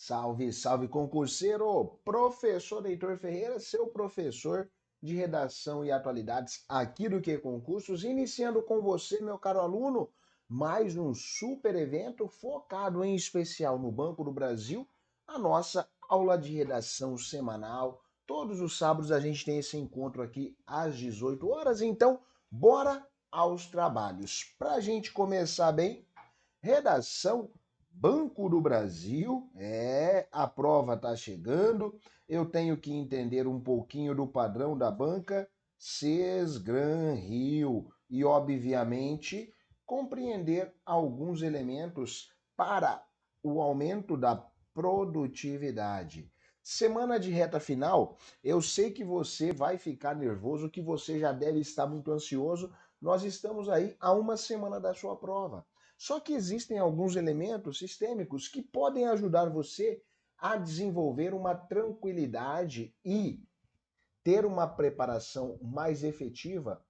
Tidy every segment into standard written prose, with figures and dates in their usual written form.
Salve, salve concurseiro! Professor Heitor Ferreira, seu professor de redação e atualidades aqui do Que Concursos, iniciando com você, meu caro aluno, mais um super evento focado em especial no Banco do Brasil, a nossa aula de redação semanal. Todos os sábados a gente tem esse encontro aqui às 18 horas, então bora aos trabalhos. Para a gente começar bem, redação Banco do Brasil, a prova está chegando, eu tenho que entender um pouquinho do padrão da banca, CES, Gran, Rio e, obviamente, compreender alguns elementos para o aumento da produtividade. Semana de reta final, eu sei que você vai ficar nervoso, que você já deve estar muito ansioso. Nós estamos aí a uma semana da sua prova. Só que existem alguns elementos sistêmicos que podem ajudar você a desenvolver uma tranquilidade e ter uma preparação mais efetiva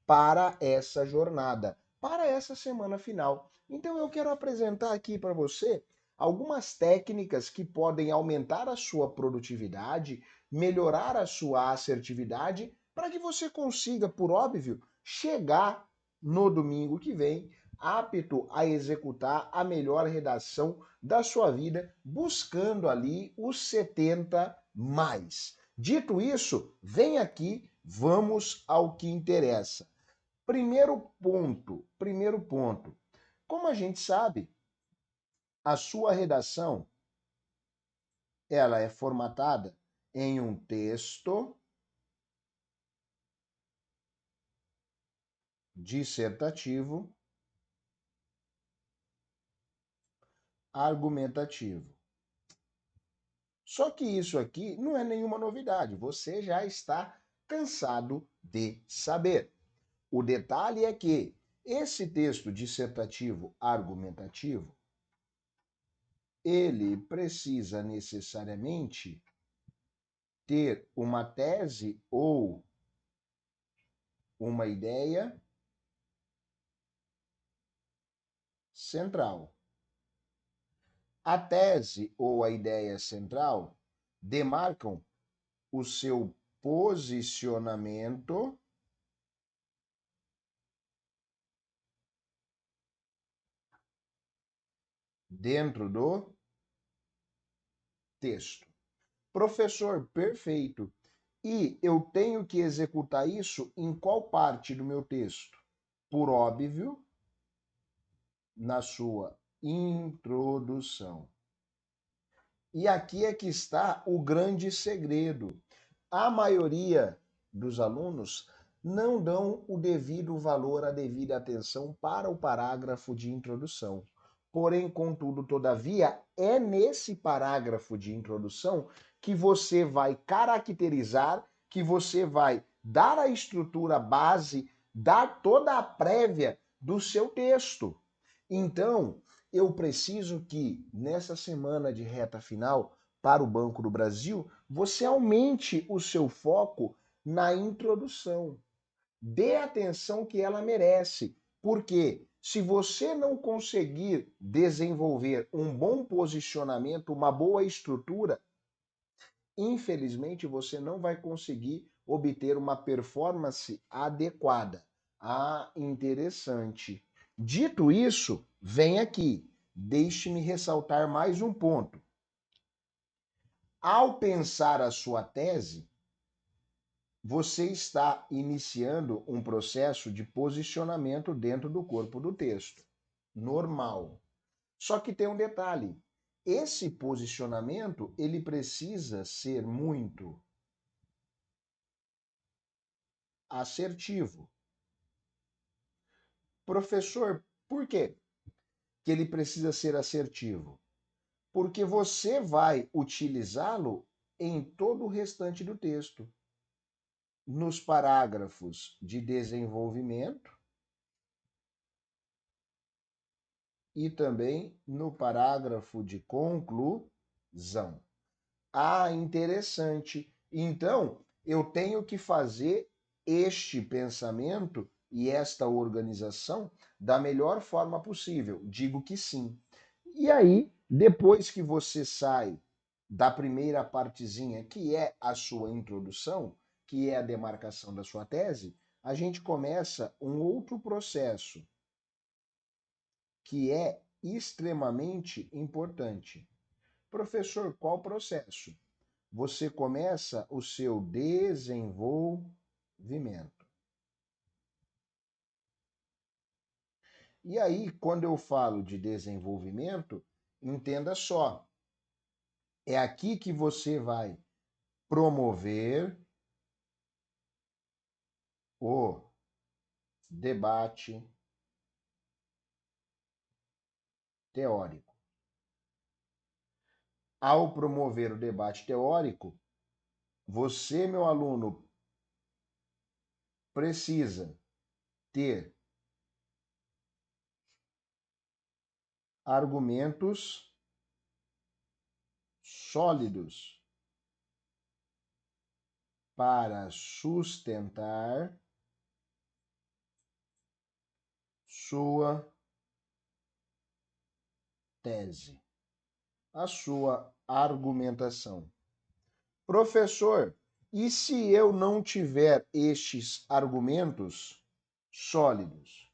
para essa jornada, para essa semana final. Então eu quero apresentar aqui para você algumas técnicas que podem aumentar a sua produtividade, melhorar a sua assertividade, para que você consiga, por óbvio, chegar no domingo que vem apto a executar a melhor redação da sua vida, buscando ali os 70 mais. Dito isso, vem aqui, vamos ao que interessa. Primeiro ponto. Como a gente sabe, a sua redação ela é formatada em um texto dissertativo, argumentativo. Só que isso aqui não é nenhuma novidade, você já está cansado de saber. O detalhe é que esse texto dissertativo argumentativo, ele precisa necessariamente ter uma tese ou uma ideia central. A tese ou a ideia central demarcam o seu posicionamento dentro do texto. Professor, perfeito. E eu tenho que executar isso em qual parte do meu texto? Por óbvio, na sua introdução. E aqui é que está o grande segredo. A maioria dos alunos não dão o devido valor, a devida atenção para o parágrafo de introdução. Porém, contudo, todavia, é nesse parágrafo de introdução que você vai caracterizar, que você vai dar a estrutura base, dar toda a prévia do seu texto. Então, eu preciso que nessa semana de reta final para o Banco do Brasil, você aumente o seu foco na introdução. Dê a atenção que ela merece, porque se você não conseguir desenvolver um bom posicionamento, uma boa estrutura, infelizmente você não vai conseguir obter uma performance adequada. Ah, interessante. Dito isso, vem aqui. Deixe-me ressaltar mais um ponto. Ao pensar a sua tese, você está iniciando um processo de posicionamento dentro do corpo do texto. Normal. Só que tem um detalhe. Esse posicionamento, ele precisa ser muito assertivo. Professor, por quê que ele precisa ser assertivo? Porque você vai utilizá-lo em todo o restante do texto. Nos parágrafos de desenvolvimento e também no parágrafo de conclusão. Ah, interessante. Então, eu tenho que fazer este pensamento e esta organização da melhor forma possível. Digo que sim. E aí, depois que você sai da primeira partezinha, que é a sua introdução, que é a demarcação da sua tese, a gente começa um outro processo que é extremamente importante. Professor, qual processo? Você começa o seu desenvolvimento. E aí, quando eu falo de desenvolvimento, entenda só, é aqui que você vai promover o debate teórico. Ao promover o debate teórico, você, meu aluno, precisa ter argumentos sólidos para sustentar sua tese, a sua argumentação. Professor, e se eu não tiver estes argumentos sólidos?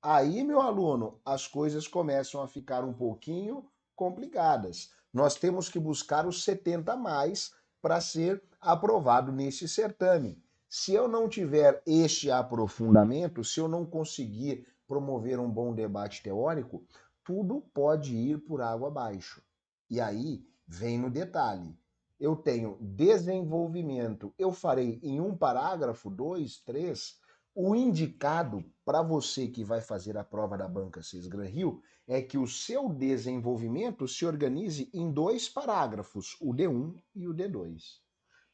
Aí, meu aluno, as coisas começam a ficar um pouquinho complicadas. Nós temos que buscar os 70 mais para ser aprovado nesse certame. Se eu não tiver este aprofundamento, se eu não conseguir promover um bom debate teórico, tudo pode ir por água abaixo. E aí vem no detalhe. Eu tenho desenvolvimento, eu farei em um parágrafo, dois, três. O indicado para você que vai fazer a prova da banca 6 Gran Rio é que o seu desenvolvimento se organize em dois parágrafos, o D1 e o D2.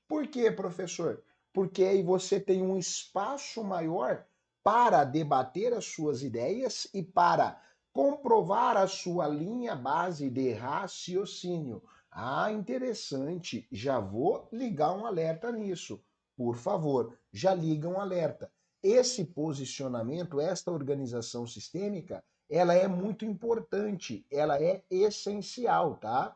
Por quê, professor? Porque aí você tem um espaço maior para debater as suas ideias e para comprovar a sua linha base de raciocínio. Ah, interessante. Já vou ligar um alerta nisso. Por favor, já liga um alerta. Esse posicionamento, esta organização sistêmica, ela é muito importante, ela é essencial, tá?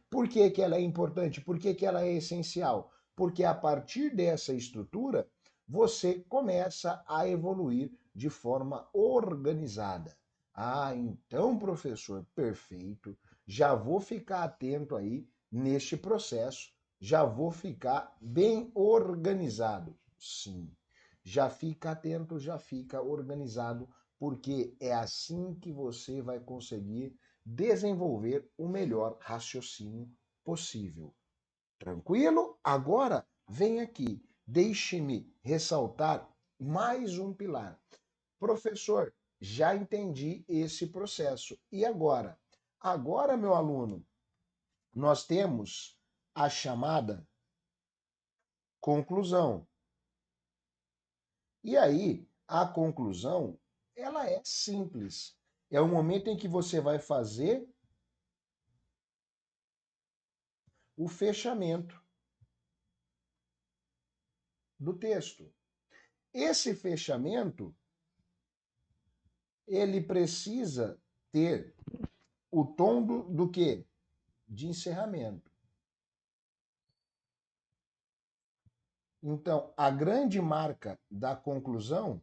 Por que, que ela é importante? Por que, que ela é essencial? Porque a partir dessa estrutura, você começa a evoluir de forma organizada. Ah, então, professor, perfeito. Já vou ficar atento aí neste processo, já vou ficar bem organizado. Sim, já fica atento, já fica organizado, porque é assim que você vai conseguir desenvolver o melhor raciocínio possível. Tranquilo? Agora vem aqui, deixe-me ressaltar mais um pilar. Professor, já entendi esse processo. E agora? Agora, meu aluno, nós temos a chamada conclusão. E aí, a conclusão, ela é simples. É o momento em que você vai fazer o fechamento do texto. Esse fechamento, ele precisa ter o tom do quê? De encerramento. Então, a grande marca da conclusão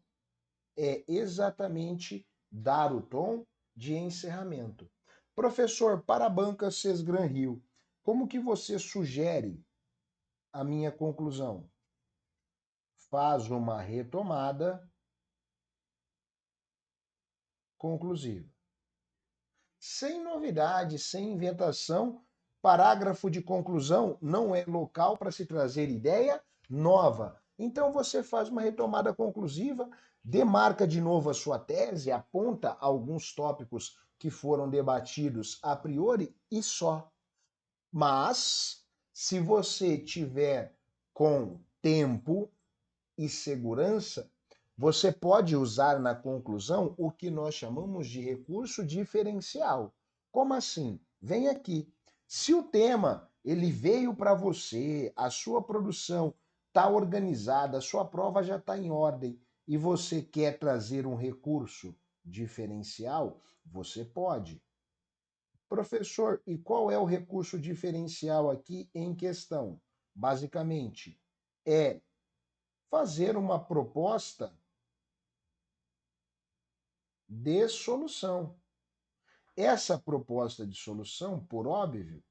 é exatamente dar o tom de encerramento. Professor, para a banca Sesgran Rio, como que você sugere a minha conclusão? Faz uma retomada conclusiva. Sem novidade, sem inventação, parágrafo de conclusão não é local para se trazer ideia nova. Então você faz uma retomada conclusiva, demarca de novo a sua tese, aponta alguns tópicos que foram debatidos a priori e só. Mas, se você tiver com tempo e segurança, você pode usar na conclusão o que nós chamamos de recurso diferencial. Como assim? Vem aqui. Se o tema ele veio para você, a sua produção está organizada, a sua prova já está em ordem e você quer trazer um recurso diferencial, você pode. Professor, e qual é o recurso diferencial aqui em questão? Basicamente, é fazer uma proposta de solução. Essa proposta de solução, por óbvio,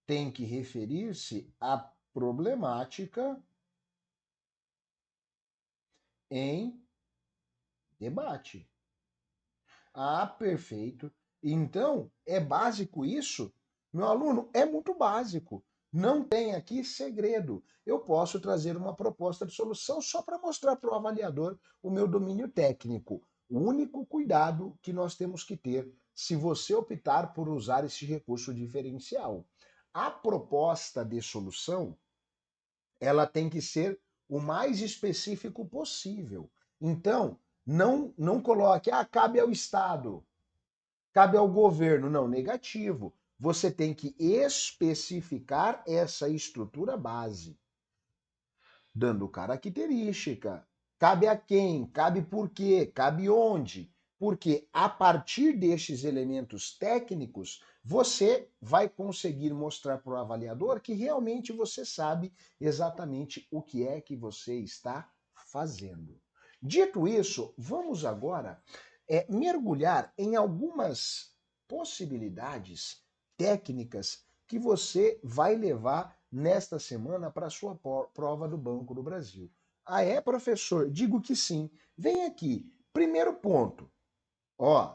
tem que referir-se à problemática em debate. Ah, perfeito. Então, é básico isso? Meu aluno, é muito básico. Não tem aqui segredo. Eu posso trazer uma proposta de solução só para mostrar para o avaliador o meu domínio técnico. O único cuidado que nós temos que ter se você optar por usar esse recurso diferencial. A proposta de solução, ela tem que ser o mais específico possível. Então, não coloque, cabe ao Estado, cabe ao governo. Não, negativo. Você tem que especificar essa estrutura base, dando característica. Cabe a quem? Cabe por quê? Cabe onde? Porque a partir destes elementos técnicos, você vai conseguir mostrar para o avaliador que realmente você sabe exatamente o que é que você está fazendo. Dito isso, vamos agora mergulhar em algumas possibilidades técnicas que você vai levar nesta semana para a sua prova do Banco do Brasil. Ah, é, professor? Digo que sim. Vem aqui. Primeiro ponto. Ó,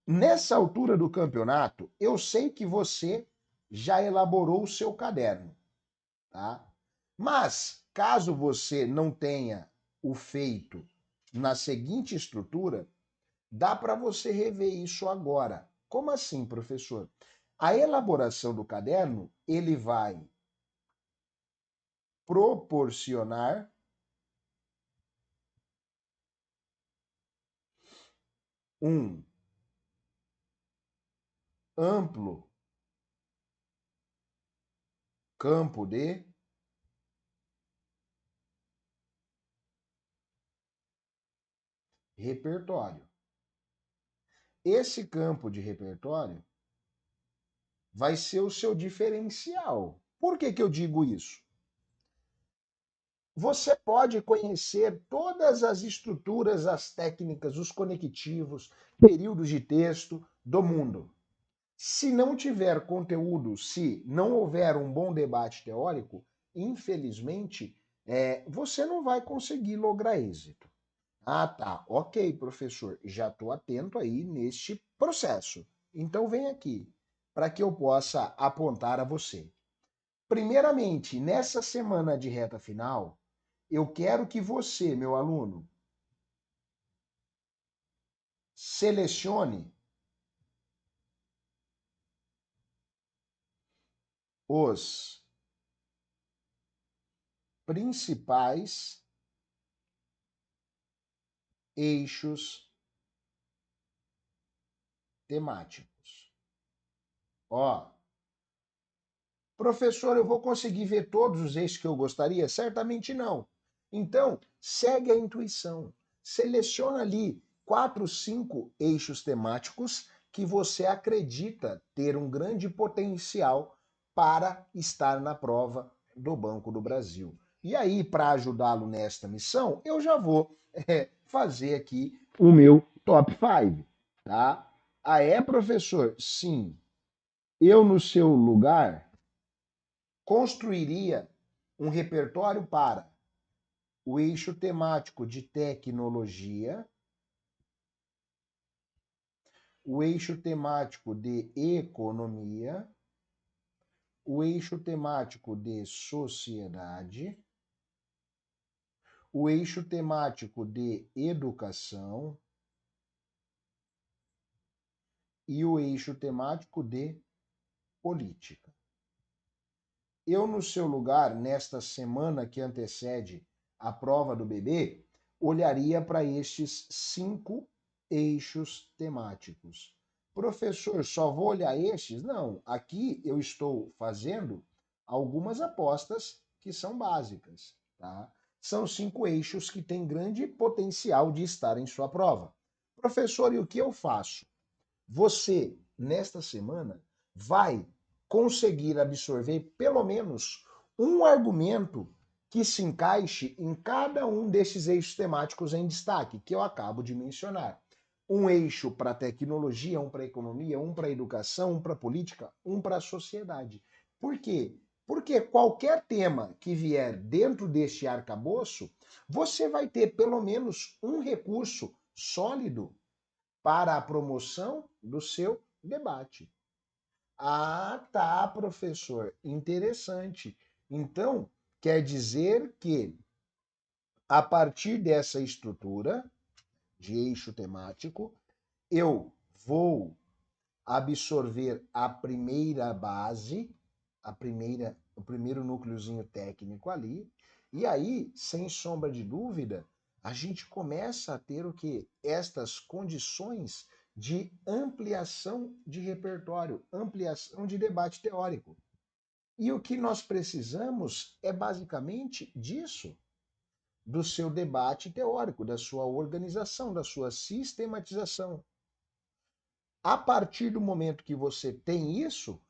nessa altura do campeonato, eu sei que você já elaborou o seu caderno, tá? Mas, caso você não tenha o feito na seguinte estrutura, dá para você rever isso agora. Como assim, professor? A elaboração do caderno, ele vai proporcionar um amplo campo de repertório. Esse campo de repertório vai ser o seu diferencial. Por que que eu digo isso? Você pode conhecer todas as estruturas, as técnicas, os conectivos, períodos de texto do mundo. Se não tiver conteúdo, se não houver um bom debate teórico, infelizmente, você não vai conseguir lograr êxito. Ah, tá. Ok, professor. Já estou atento aí neste processo. Então vem aqui para que eu possa apontar a você. Primeiramente, nessa semana de reta final, eu quero que você, meu aluno, selecione os principais eixos temáticos. Ó, professor, eu vou conseguir ver todos os eixos que eu gostaria? Certamente não. Então, segue a intuição. Seleciona ali 4, 5 eixos temáticos que você acredita ter um grande potencial para estar na prova do Banco do Brasil. E aí, para ajudá-lo nesta missão, eu já vou fazer aqui o meu top 5, tá? Ah, é, professor? Sim. Eu, no seu lugar, construiria um repertório para o eixo temático de tecnologia, o eixo temático de economia, o eixo temático de sociedade, o eixo temático de educação e o eixo temático de política. Eu, no seu lugar, nesta semana que antecede a prova do bebê, olharia para estes 5 eixos temáticos. Professor, só vou olhar estes? Não, aqui eu estou fazendo algumas apostas que são básicas, tá? São 5 eixos que têm grande potencial de estar em sua prova. Professor, e o que eu faço? Você nesta semana, vai conseguir absorver pelo menos um argumento que se encaixe em cada um desses eixos temáticos em destaque, que eu acabo de mencionar. Um eixo para tecnologia, um para economia, um para educação, um para política, um para a sociedade. Por quê? Porque qualquer tema que vier dentro deste arcabouço, você vai ter pelo menos um recurso sólido para a promoção do seu debate. Ah, tá, professor. Interessante. Então, quer dizer que, a partir dessa estrutura de eixo temático, eu vou absorver a primeira base, o primeiro núcleozinho técnico ali, e aí, sem sombra de dúvida, a gente começa a ter o que? Estas condições de ampliação de repertório, ampliação de debate teórico. E o que nós precisamos é basicamente disso, do seu debate teórico, da sua organização, da sua sistematização. A partir do momento que você tem isso,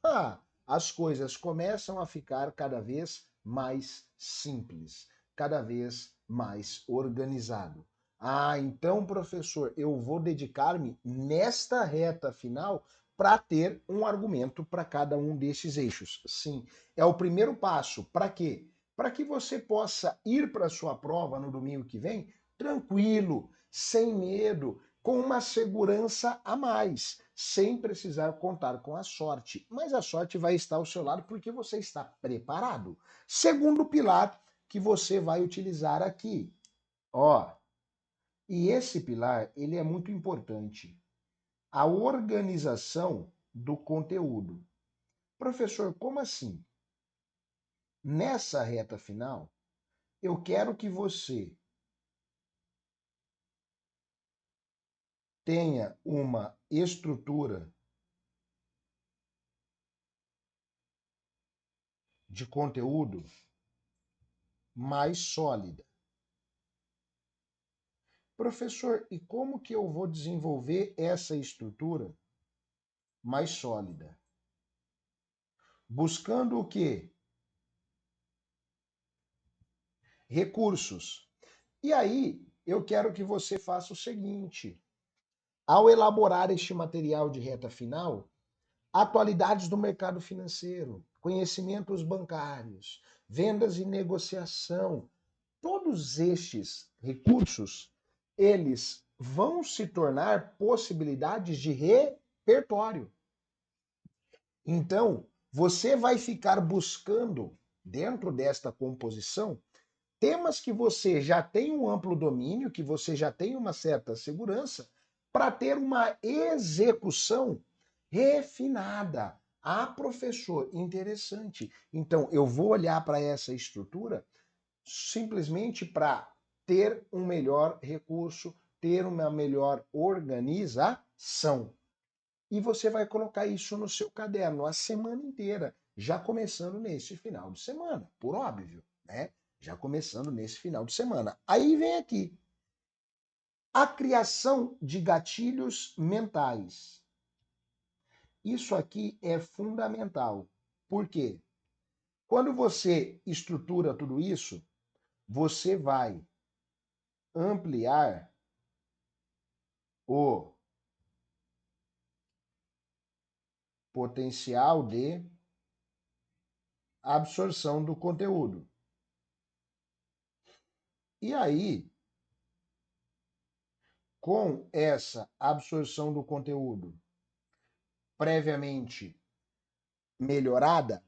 as coisas começam a ficar cada vez mais simples, cada vez mais organizado. Ah, então, professor, eu vou dedicar-me nesta reta final para ter um argumento para cada um desses eixos. Sim, é o primeiro passo. Para quê? Para que você possa ir para a sua prova no domingo que vem tranquilo, sem medo, com uma segurança a mais, sem precisar contar com a sorte. Mas a sorte vai estar ao seu lado porque você está preparado. Segundo pilar que você vai utilizar aqui. Ó, e esse pilar, ele é muito importante. A organização do conteúdo. Professor, como assim? Nessa reta final, eu quero que você tenha uma estrutura de conteúdo mais sólida. Professor, e como que eu vou desenvolver essa estrutura mais sólida? Buscando o quê? Recursos. E aí, eu quero que você faça o seguinte: ao elaborar este material de reta final, atualidades do mercado financeiro, conhecimentos bancários, vendas e negociação, todos estes recursos, eles vão se tornar possibilidades de repertório. Então, você vai ficar buscando, dentro desta composição, temas que você já tem um amplo domínio, que você já tem uma certa segurança, para ter uma execução refinada. Ah, professor, interessante. Então, eu vou olhar para essa estrutura simplesmente para ter um melhor recurso, ter uma melhor organização. E você vai colocar isso no seu caderno a semana inteira, já começando nesse final de semana, por óbvio, né? Já começando nesse final de semana. Aí vem aqui a criação de gatilhos mentais. Isso aqui é fundamental. Por quê? Quando você estrutura tudo isso, você vai ampliar o potencial de absorção do conteúdo. E aí, com essa absorção do conteúdo previamente melhorada,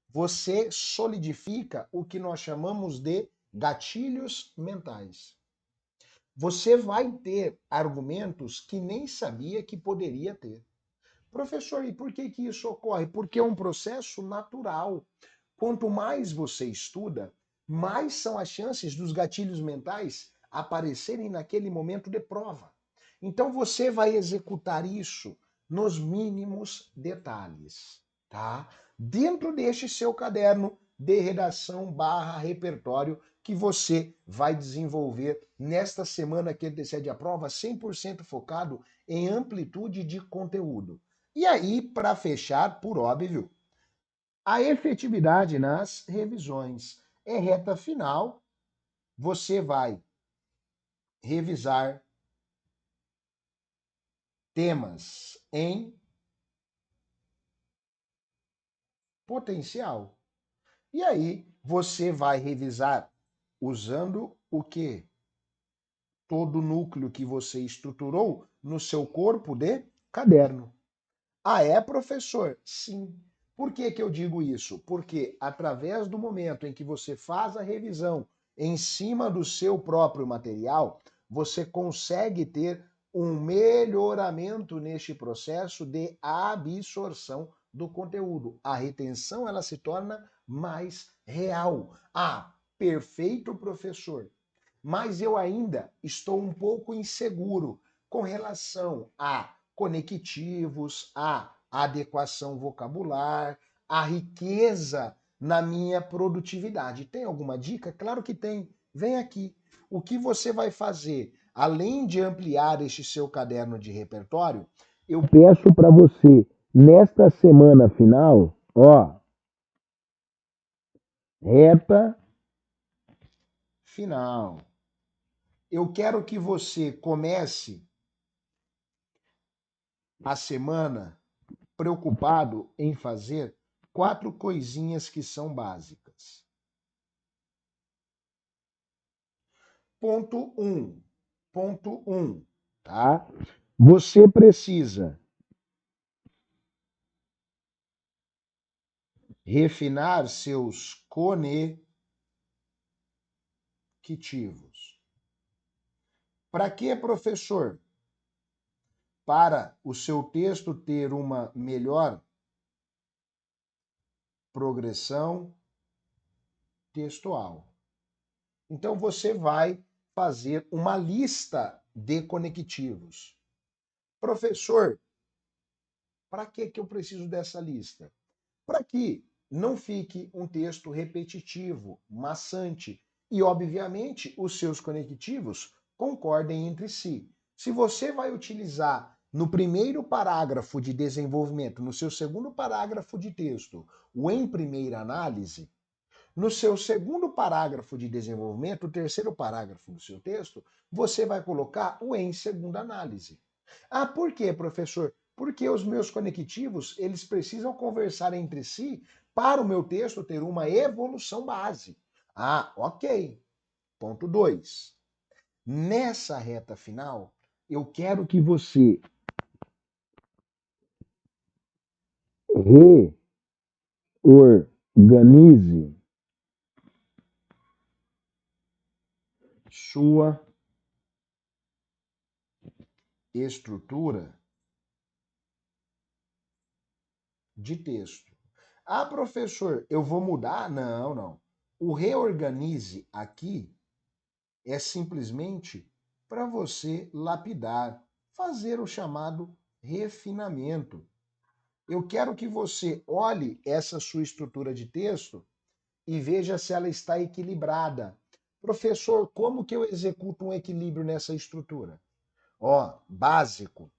você solidifica o que nós chamamos de gatilhos mentais. Você vai ter argumentos que nem sabia que poderia ter. Professor, e por que que isso ocorre? Porque é um processo natural. Quanto mais você estuda, mais são as chances dos gatilhos mentais aparecerem naquele momento de prova. Então você vai executar isso nos mínimos detalhes, tá? Dentro deste seu caderno de redação barra repertório que você vai desenvolver nesta semana que antecede a prova, 100% focado em amplitude de conteúdo. E aí, para fechar, por óbvio, a efetividade nas revisões. É reta final, você vai revisar temas em potencial. E aí, você vai revisar usando o quê? Todo o núcleo que você estruturou no seu corpo de caderno. Ah, é, professor? Sim. Por que que eu digo isso? Porque através do momento em que você faz a revisão em cima do seu próprio material, você consegue ter um melhoramento neste processo de absorção do conteúdo. A retenção ela se torna mais real. Ah, perfeito, professor. Mas eu ainda estou um pouco inseguro com relação a conectivos, a adequação vocabular, a riqueza na minha produtividade. Tem alguma dica? Claro que tem. Vem aqui. O que você vai fazer? Além de ampliar este seu caderno de repertório, eu peço para você, nesta semana final, ó, reta final. Eu quero que você comece a semana preocupado em fazer 4 coisinhas que são básicas. Ponto 1. Ponto 1, tá? Você precisa refinar seus conectivos. Para que, professor? Para o seu texto ter uma melhor progressão textual. Então você vai fazer uma lista de conectivos. Professor, para que eu preciso dessa lista? Para que não fique um texto repetitivo, maçante e, obviamente, os seus conectivos concordem entre si. Se você vai utilizar no primeiro parágrafo de desenvolvimento, no seu segundo parágrafo de texto, o em primeira análise, no seu segundo parágrafo de desenvolvimento, o terceiro parágrafo do seu texto, você vai colocar o em segunda análise. Ah, por quê, professor? Porque os meus conectivos, eles precisam conversar entre si para o meu texto ter uma evolução base. Ah, ok. Ponto 2. Nessa reta final, eu quero que você reorganize sua estrutura de texto. Ah, professor, eu vou mudar? Não, não. O reorganize aqui é simplesmente para você lapidar, fazer o chamado refinamento. Eu quero que você olhe essa sua estrutura de texto e veja se ela está equilibrada. Professor, como que eu executo um equilíbrio nessa estrutura? Ó, básico.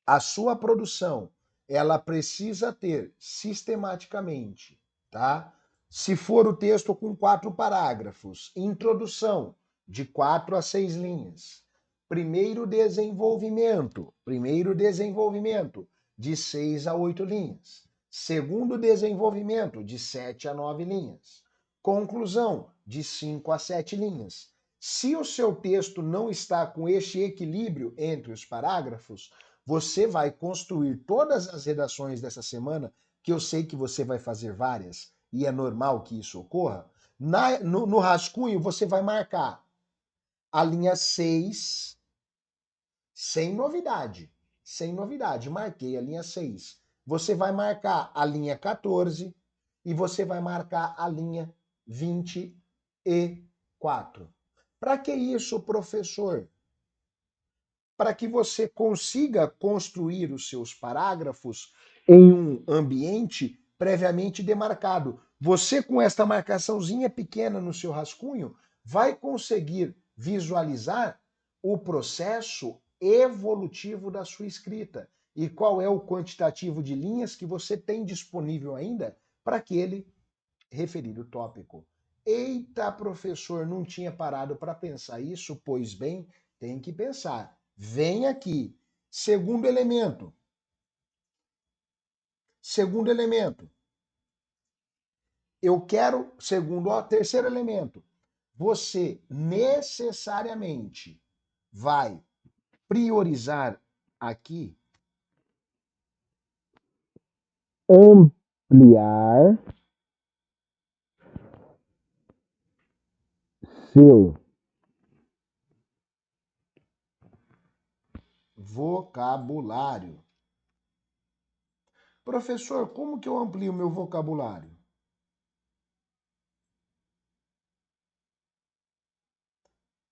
A sua produção, ela precisa ter sistematicamente, tá? Se for o texto com 4 parágrafos, introdução de 4 a 6 linhas. Primeiro desenvolvimento de 6 a 8 linhas. Segundo desenvolvimento de 7 a 9 linhas. Conclusão de 5 a 7 linhas. Se o seu texto não está com este equilíbrio entre os parágrafos, você vai construir todas as redações dessa semana, que eu sei que você vai fazer várias, e é normal que isso ocorra. No rascunho, você vai marcar a linha 6, sem novidade. Sem novidade. Marquei a linha 6. Você vai marcar a linha 14 e você vai marcar a linha 24. Para que isso, professor? Para que você consiga construir os seus parágrafos em um ambiente previamente demarcado. Você, com esta marcaçãozinha pequena no seu rascunho, vai conseguir visualizar o processo evolutivo da sua escrita. e qual é o quantitativo de linhas que você tem disponível ainda para aquele referido tópico. Eita, professor, não tinha parado para pensar isso? Pois bem, tem que pensar. Vem aqui. Segundo elemento. Segundo elemento. Eu quero, segundo, ó, terceiro elemento. Você necessariamente vai priorizar aqui ampliar seu vocabulário. Professor, como que eu amplio meu vocabulário?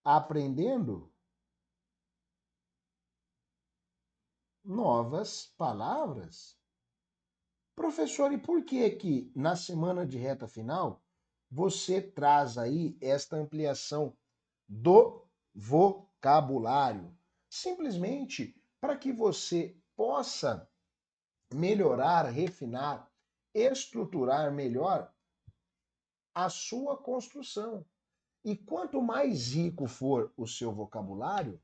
Aprendendo novas palavras. Professor, e por que que na semana de reta final você traz aí esta ampliação do vocabulário? Simplesmente para que você possa melhorar, refinar, estruturar melhor a sua construção. E quanto mais rico for o seu vocabulário,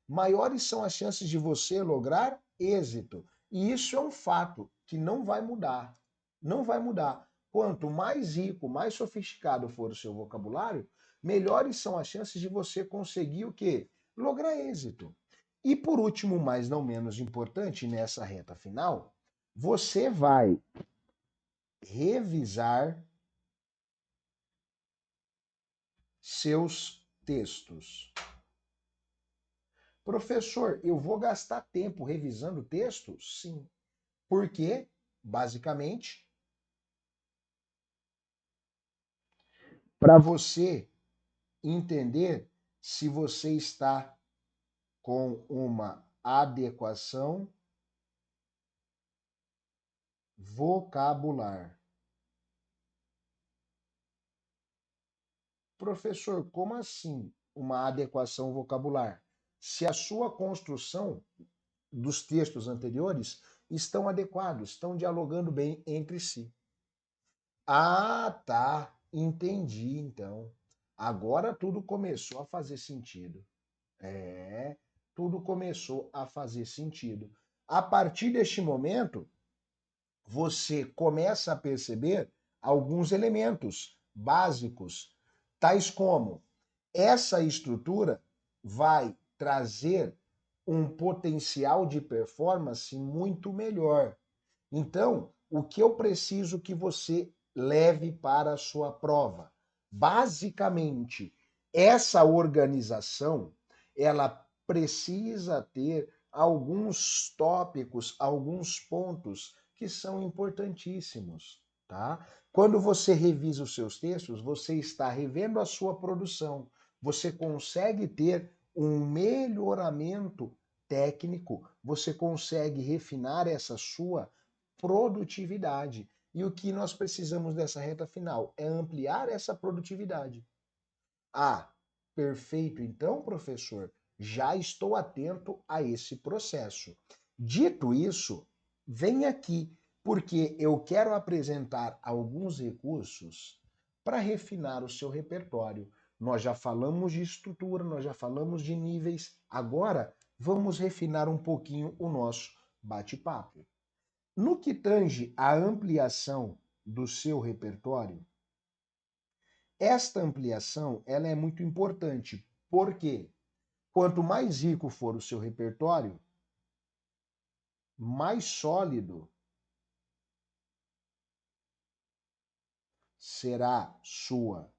maiores são as chances de você lograr êxito. E isso é um fato que não vai mudar. Não vai mudar. Quanto mais rico, mais sofisticado for o seu vocabulário, melhores são as chances de você conseguir o quê? Lograr êxito. E por último, mas não menos importante, nessa reta final, você vai revisar seus textos. Professor, eu vou gastar tempo revisando texto? Sim. Por quê? Basicamente, para você entender se você está com uma adequação vocabular. Professor, como assim uma adequação vocabular? Se a sua construção dos textos anteriores estão adequados, estão dialogando bem entre si. Ah, tá. Entendi, então. Agora tudo começou a fazer sentido. É, tudo começou a fazer sentido. A partir deste momento, você começa a perceber alguns elementos básicos, tais como essa estrutura vai trazer um potencial de performance muito melhor. Então, o que eu preciso que você leve para a sua prova? Basicamente, essa organização, ela precisa ter alguns tópicos, alguns pontos que são importantíssimos, tá? Quando você revisa os seus textos, você está revendo a sua produção. Você consegue ter um melhoramento técnico, você consegue refinar essa sua produtividade. E o que nós precisamos dessa reta final é ampliar essa produtividade. Ah, perfeito. Então, professor, já estou atento a esse processo. Dito isso, vem aqui, porque eu quero apresentar alguns recursos para refinar o seu repertório. Nós já falamos de estrutura, nós já falamos de níveis, agora vamos refinar um pouquinho o nosso bate-papo. No que tange à ampliação do seu repertório, esta ampliação ela é muito importante, porque quanto mais rico for o seu repertório, mais sólido será sua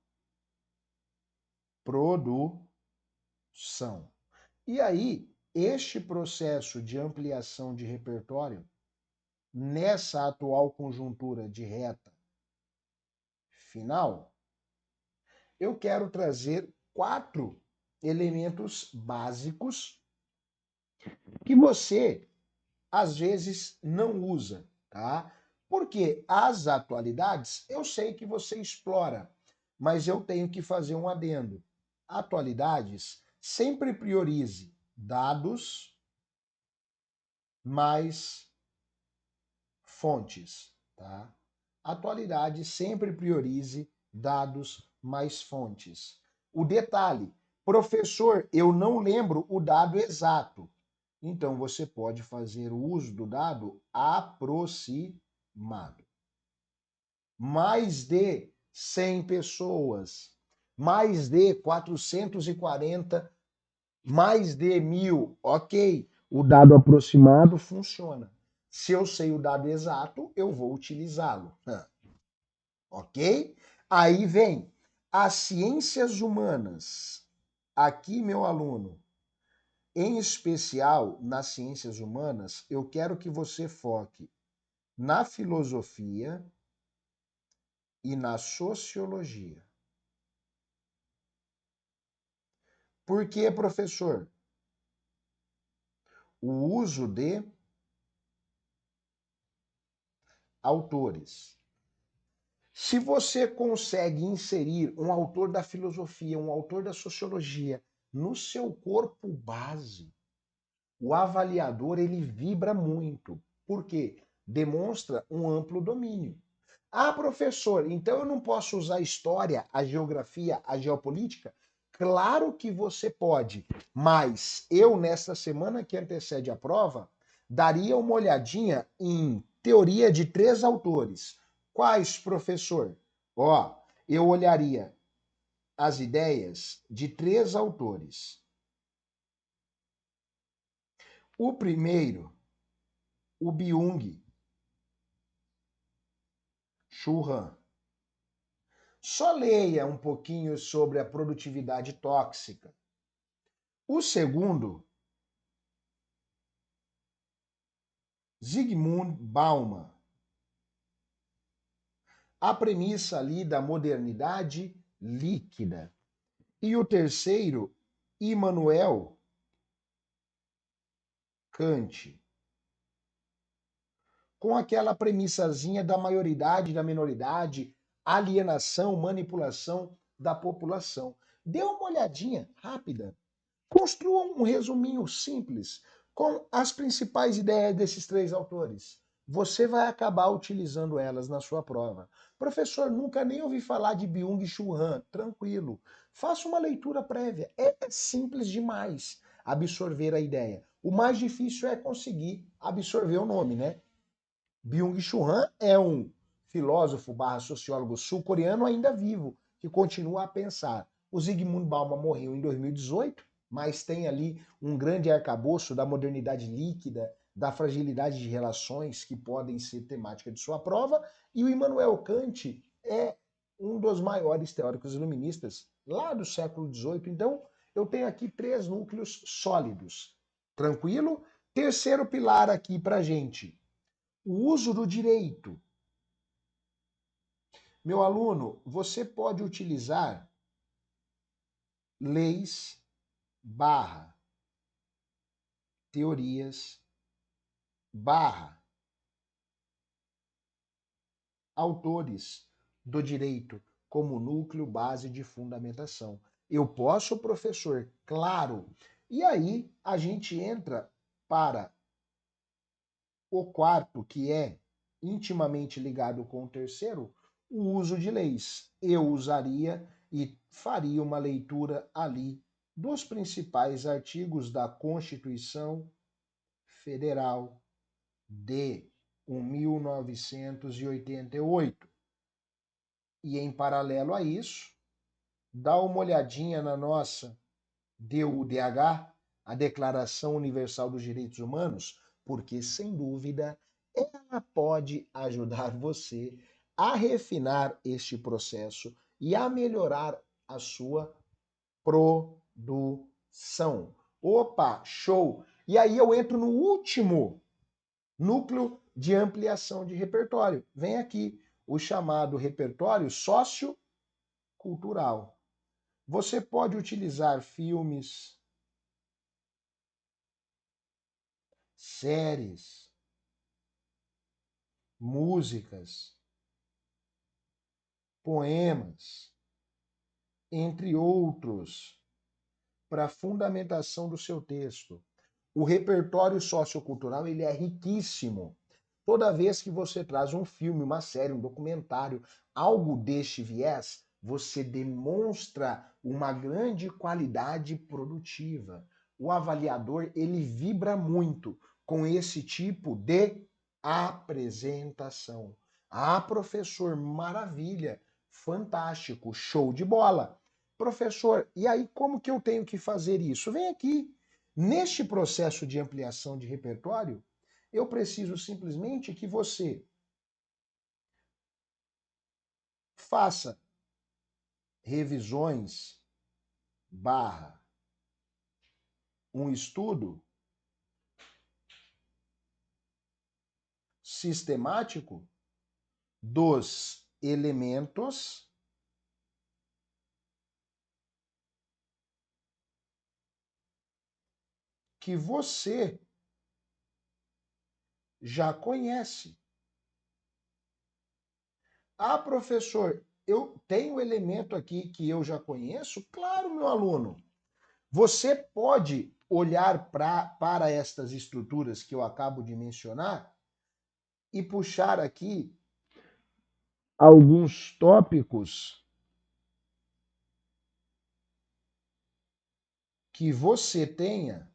produção. E aí, este processo de ampliação de repertório, nessa atual conjuntura de reta final, eu quero trazer 4 elementos básicos que você às vezes não usa, tá? Porque as atualidades eu sei que você explora, mas eu tenho que fazer um adendo. Atualidades sempre priorize dados mais fontes, tá? Atualidade sempre priorize dados mais fontes. O detalhe, professor, eu não lembro o dado exato. Então você pode fazer o uso do dado aproximado. Mais de 100 pessoas, mais de 440, mais de 1.000, ok. O dado aproximado funciona. Se eu sei o dado exato, eu vou utilizá-lo. Ok? Aí vem as ciências humanas. Aqui, meu aluno, em especial nas ciências humanas, eu quero que você foque na filosofia e na sociologia. Por que, professor? O uso de autores. Se você consegue inserir um autor da filosofia, um autor da sociologia no seu corpo base, o avaliador ele vibra muito. Por quê? Demonstra um amplo domínio. Ah, professor, então eu não posso usar a história, a geografia, a geopolítica? Claro que você pode, mas eu, nesta semana que antecede a prova, daria uma olhadinha em teoria de 3 autores. Quais, professor? Ó, eu olharia as ideias de 3 autores. O primeiro, o Byung-Chul Han. Só leia um pouquinho sobre a produtividade tóxica. O segundo, Zygmunt Bauman. A premissa ali da modernidade líquida. E o terceiro, Immanuel Kant. Com aquela premissazinha da maioridade, da minoridade, alienação, manipulação da população. Dê uma olhadinha rápida. Construa um resuminho simples com as principais ideias desses 3 autores. Você vai acabar utilizando elas na sua prova. Professor, nunca nem ouvi falar de Byung-Chul Han. Tranquilo. Faça uma leitura prévia. É simples demais absorver a ideia. O mais difícil é conseguir absorver o nome, né? Byung-Chul Han é um filósofo barra sociólogo sul-coreano ainda vivo, que continua a pensar. O Zygmunt Bauman morreu em 2018, mas tem ali um grande arcabouço da modernidade líquida, da fragilidade de relações que podem ser temática de sua prova, e o Immanuel Kant é um dos maiores teóricos iluministas lá do século XVIII. Então, eu tenho aqui 3 núcleos sólidos. Tranquilo? Terceiro pilar aqui para gente, o uso do direito. Meu aluno, você pode utilizar leis barra teorias barra autores do direito como núcleo base de fundamentação. Eu posso, professor? Claro. E aí a gente entra para o quarto, que é intimamente ligado com o terceiro, o uso de leis. Eu usaria e faria uma leitura ali dos principais artigos da Constituição Federal de 1988. E em paralelo a isso, dá uma olhadinha na nossa DUDH, a Declaração Universal dos Direitos Humanos, porque, sem dúvida, ela pode ajudar você a refinar este processo e a melhorar a sua produção. Opa, show! E aí eu entro no último núcleo de ampliação de repertório. Vem aqui o chamado repertório sociocultural. Você pode utilizar filmes, séries, músicas, poemas, entre outros, para fundamentação do seu texto. O repertório sociocultural ele é riquíssimo. Toda vez que você traz um filme, uma série, um documentário, algo deste viés, você demonstra uma grande qualidade produtiva. O avaliador, ele vibra muito com esse tipo de apresentação. Ah, professor, maravilha, fantástico, show de bola. Professor, e aí como que eu tenho que fazer isso? Vem aqui. Neste processo de ampliação de repertório, eu preciso simplesmente que você faça revisões barra um estudo sistemático dos elementos que você já conhece. Ah, professor, eu tenho elemento aqui que eu já conheço? Claro, meu aluno. Você pode olhar para estas estruturas que eu acabo de mencionar e puxar aqui alguns tópicos que você tenha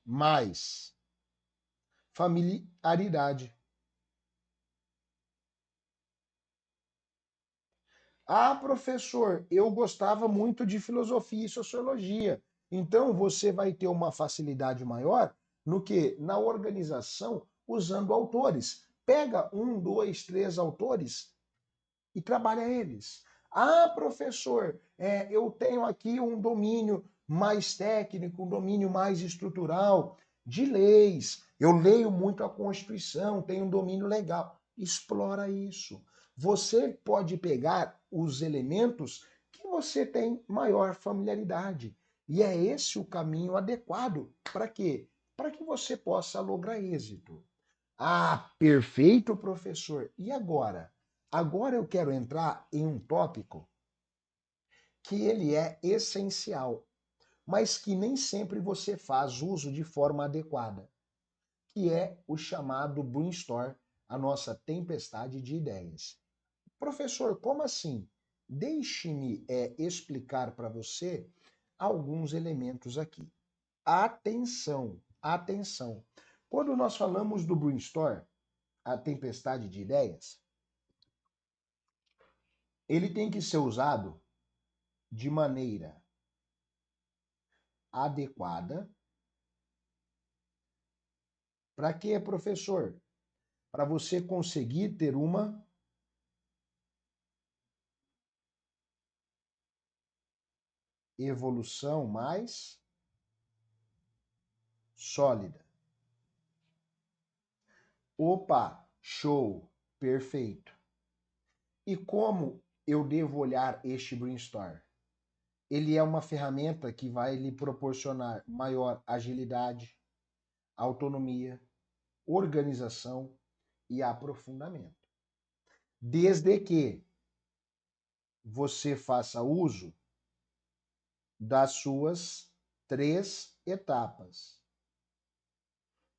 mais familiaridade. Ah, professor, eu gostava muito de filosofia e sociologia. Então você vai ter uma facilidade maior no que? Na organização usando autores. Pega um, dois, três autores e trabalha eles. Ah, professor, eu tenho aqui um domínio mais técnico, um domínio mais estrutural de leis. Eu leio muito a Constituição, tenho um domínio legal. Explora isso. Você pode pegar os elementos que você tem maior familiaridade. E é esse o caminho adequado. Para quê? Para que você possa lograr êxito. Ah, perfeito, professor. E agora? Agora eu quero entrar em um tópico que ele é essencial, mas que nem sempre você faz uso de forma adequada, que é o chamado brainstorm, a nossa tempestade de ideias. Professor, como assim? Deixe-me explicar para você alguns elementos aqui. Atenção, atenção. Quando nós falamos do brainstorm, a tempestade de ideias, ele tem que ser usado de maneira adequada. Para quê, professor? Para você conseguir ter uma evolução mais sólida. Opa, show, perfeito. E como eu devo olhar este brainstorm? Ele é uma ferramenta que vai lhe proporcionar maior agilidade, autonomia, organização e aprofundamento. Desde que você faça uso das suas três etapas.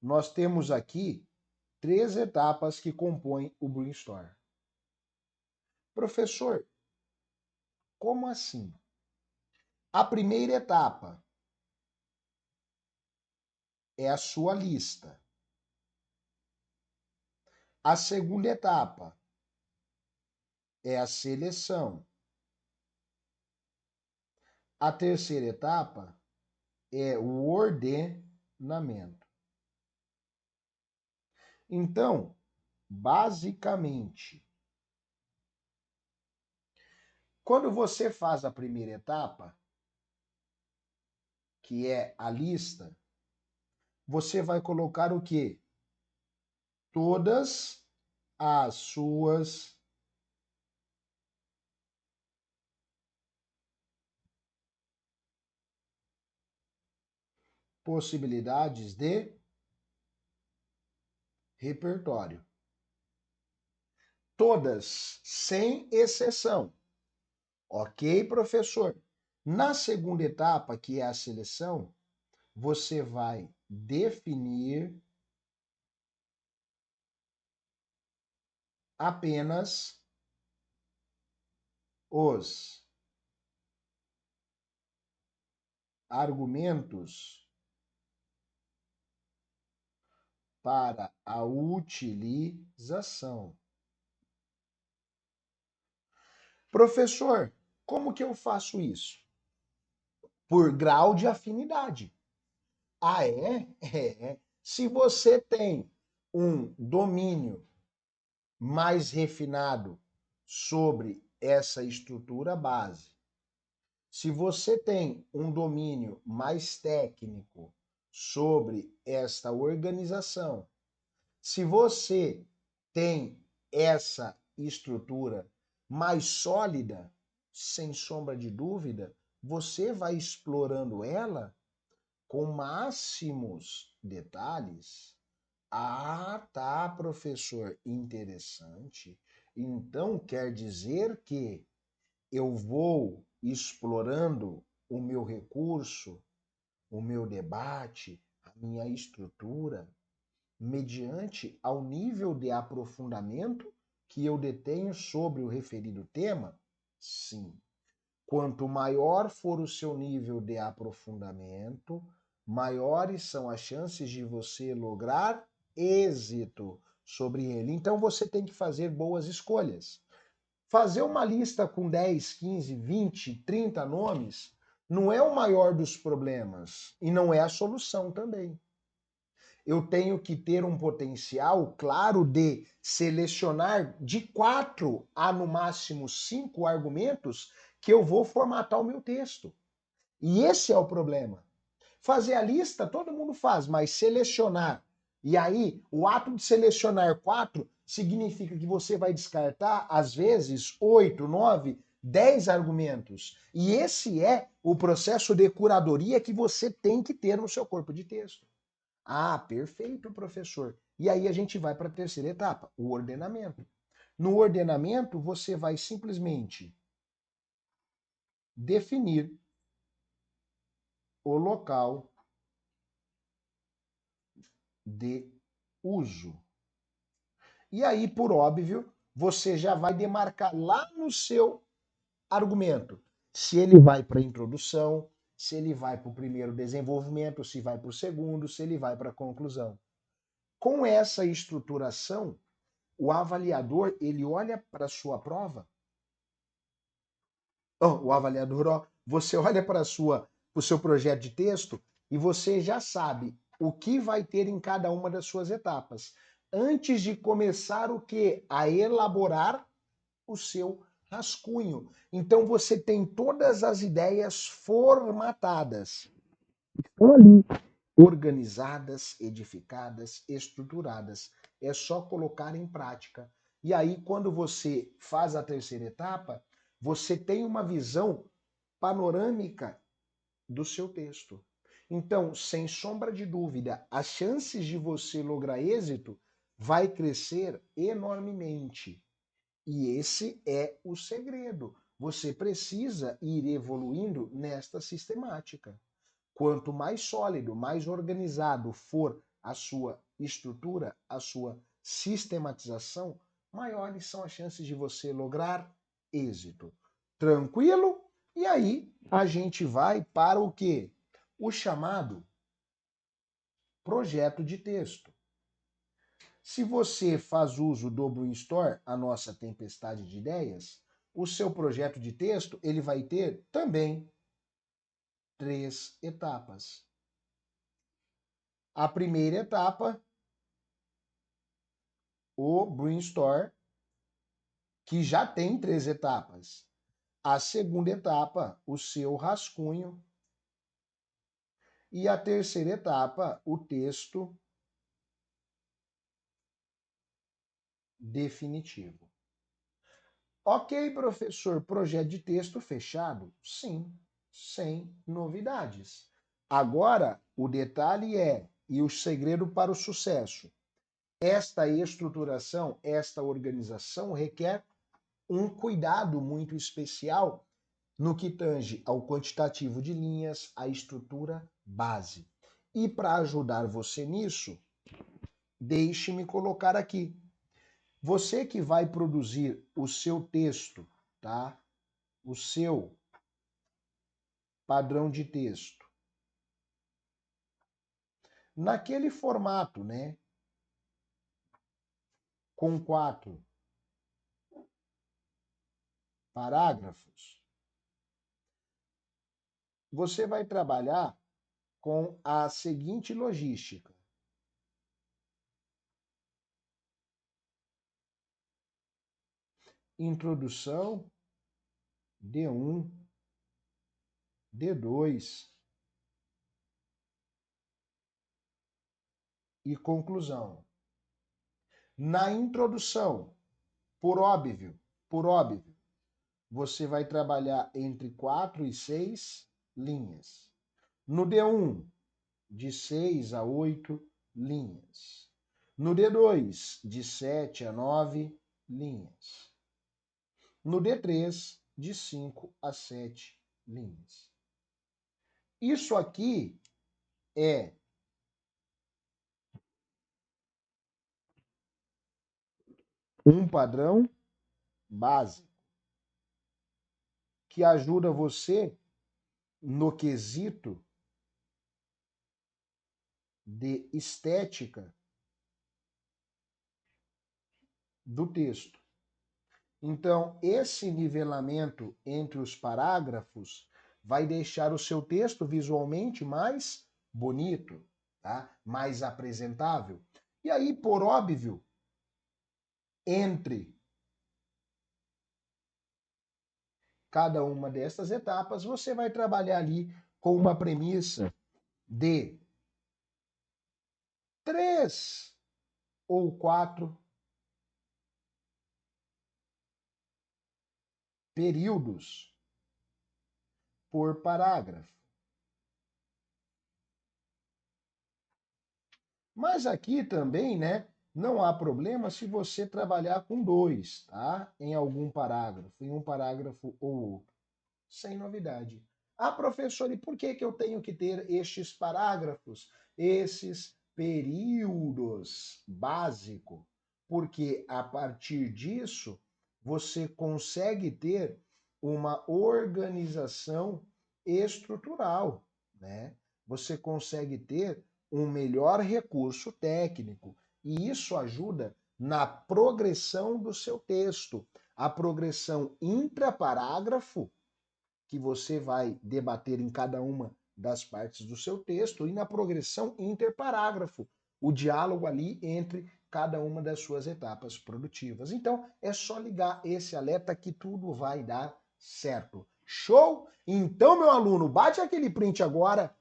Nós temos aqui três etapas que compõem o brainstorm. Professor, como assim? A primeira etapa é a sua lista. A segunda etapa é a seleção. A terceira etapa é o ordenamento. Então, basicamente, quando você faz a primeira etapa, que é a lista, você vai colocar o quê? Todas as suas possibilidades de repertório. Todas, sem exceção. Ok, professor? Na segunda etapa, que é a seleção, você vai definir apenas os argumentos para a utilização. Professor, como que eu faço isso? Por grau de afinidade. Ah, é? É. Se você tem um domínio mais refinado sobre essa estrutura base, se você tem um domínio mais técnico sobre esta organização, se você tem essa estrutura mais sólida, sem sombra de dúvida, você vai explorando ela com máximos detalhes. Ah, tá, professor, interessante. Então quer dizer que eu vou explorando o meu recurso, o meu debate, a minha estrutura, mediante ao nível de aprofundamento que eu detenho sobre o referido tema? Sim. Quanto maior for o seu nível de aprofundamento, maiores são as chances de você lograr êxito sobre ele. Então você tem que fazer boas escolhas. Fazer uma lista com 10, 15, 20, 30 nomes não é o maior dos problemas e não é a solução também. Eu tenho que ter um potencial claro de selecionar de 4 a no máximo 5 argumentos que eu vou formatar o meu texto. E esse é o problema. Fazer a lista todo mundo faz, mas selecionar. E aí, o ato de selecionar 4 significa que você vai descartar, às vezes, 8, 9, 10 argumentos. E esse é o processo de curadoria que você tem que ter no seu corpo de texto. Ah, perfeito, professor. E aí a gente vai para a terceira etapa, o ordenamento. No ordenamento, você vai simplesmente definir o local de uso. E aí, por óbvio, você já vai demarcar lá no seu argumento se ele vai para a introdução, se ele vai para o primeiro desenvolvimento, se vai para o segundo, se ele vai para a conclusão. Com essa estruturação, o avaliador ele olha para a sua prova. O avaliador, ó, você olha para o seu projeto de texto e você já sabe o que vai ter em cada uma das suas etapas. Antes de começar o quê? A elaborar o seu rascunho. Então você tem todas as ideias formatadas. Estão ali, organizadas, edificadas, estruturadas. É só colocar em prática. E aí, quando você faz a terceira etapa, você tem uma visão panorâmica do seu texto. Então, sem sombra de dúvida, as chances de você lograr êxito vai crescer enormemente. E esse é o segredo. Você precisa ir evoluindo nesta sistemática. Quanto mais sólido, mais organizado for a sua estrutura, a sua sistematização, maiores são as chances de você lograr êxito. Tranquilo? E aí a gente vai para o quê? O chamado projeto de texto. Se você faz uso do Brainstorm, a nossa tempestade de ideias, o seu projeto de texto ele vai ter também 3 etapas. A primeira etapa, o Brainstorm, que já tem 3 etapas. A segunda etapa, o seu rascunho. E a terceira etapa, o texto definitivo. Ok, professor, projeto de texto fechado? Sim, sem novidades. Agora, o detalhe é, e o segredo para o sucesso, esta estruturação, esta organização requer um cuidado muito especial no que tange ao quantitativo de linhas, a estrutura base. E para ajudar você nisso, deixe-me colocar aqui. Você que vai produzir o seu texto, tá? O seu padrão de texto. Naquele formato, né? Com 4 parágrafos, você vai trabalhar com a seguinte logística. Introdução, D1, D2 e conclusão. Na introdução, por óbvio, você vai trabalhar entre 4 e 6 linhas. No D1, de 6 a 8 linhas. No D2, de 7 a 9 linhas. No D3, de 5 a 7 linhas. Isso aqui é um padrão básico que ajuda você no quesito de estética do texto. Então, esse nivelamento entre os parágrafos vai deixar o seu texto visualmente mais bonito, tá? Mais apresentável. E aí, por óbvio, entre cada uma dessas etapas, você vai trabalhar ali com uma premissa de 3 ou 4 períodos por parágrafo. Mas aqui também, né, não há problema se você trabalhar com 2, tá? Em algum parágrafo, em um parágrafo ou outro. Sem novidade. Ah, professor, e por que eu tenho que ter estes parágrafos, esses períodos básico? Porque a partir disso você consegue ter uma organização estrutural, né? Você consegue ter um melhor recurso técnico e isso ajuda na progressão do seu texto. A progressão intraparágrafo que você vai debater em cada uma das partes do seu texto e na progressão interparágrafo, o diálogo ali entre cada uma das suas etapas produtivas. Então, é só ligar esse alerta que tudo vai dar certo. Show? Então, meu aluno, bate aquele print agora.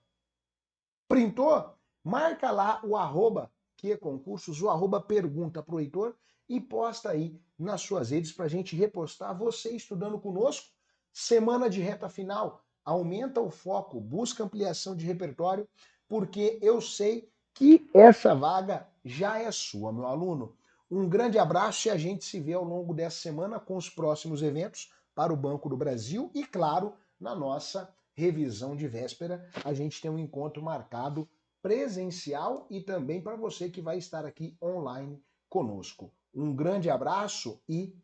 Printou? Marca lá o arroba que concursos, o arroba pergunta pro Heitor e posta aí nas suas redes para a gente repostar você estudando conosco. Semana de reta final, aumenta o foco, busca ampliação de repertório, porque eu sei que essa vaga já é sua, meu aluno. Um grande abraço e a gente se vê ao longo dessa semana com os próximos eventos para o Banco do Brasil e, claro, na nossa revisão de véspera, a gente tem um encontro marcado presencial e também para você que vai estar aqui online conosco. Um grande abraço e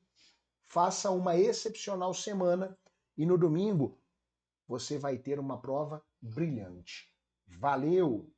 faça uma excepcional semana e no domingo você vai ter uma prova brilhante. Valeu!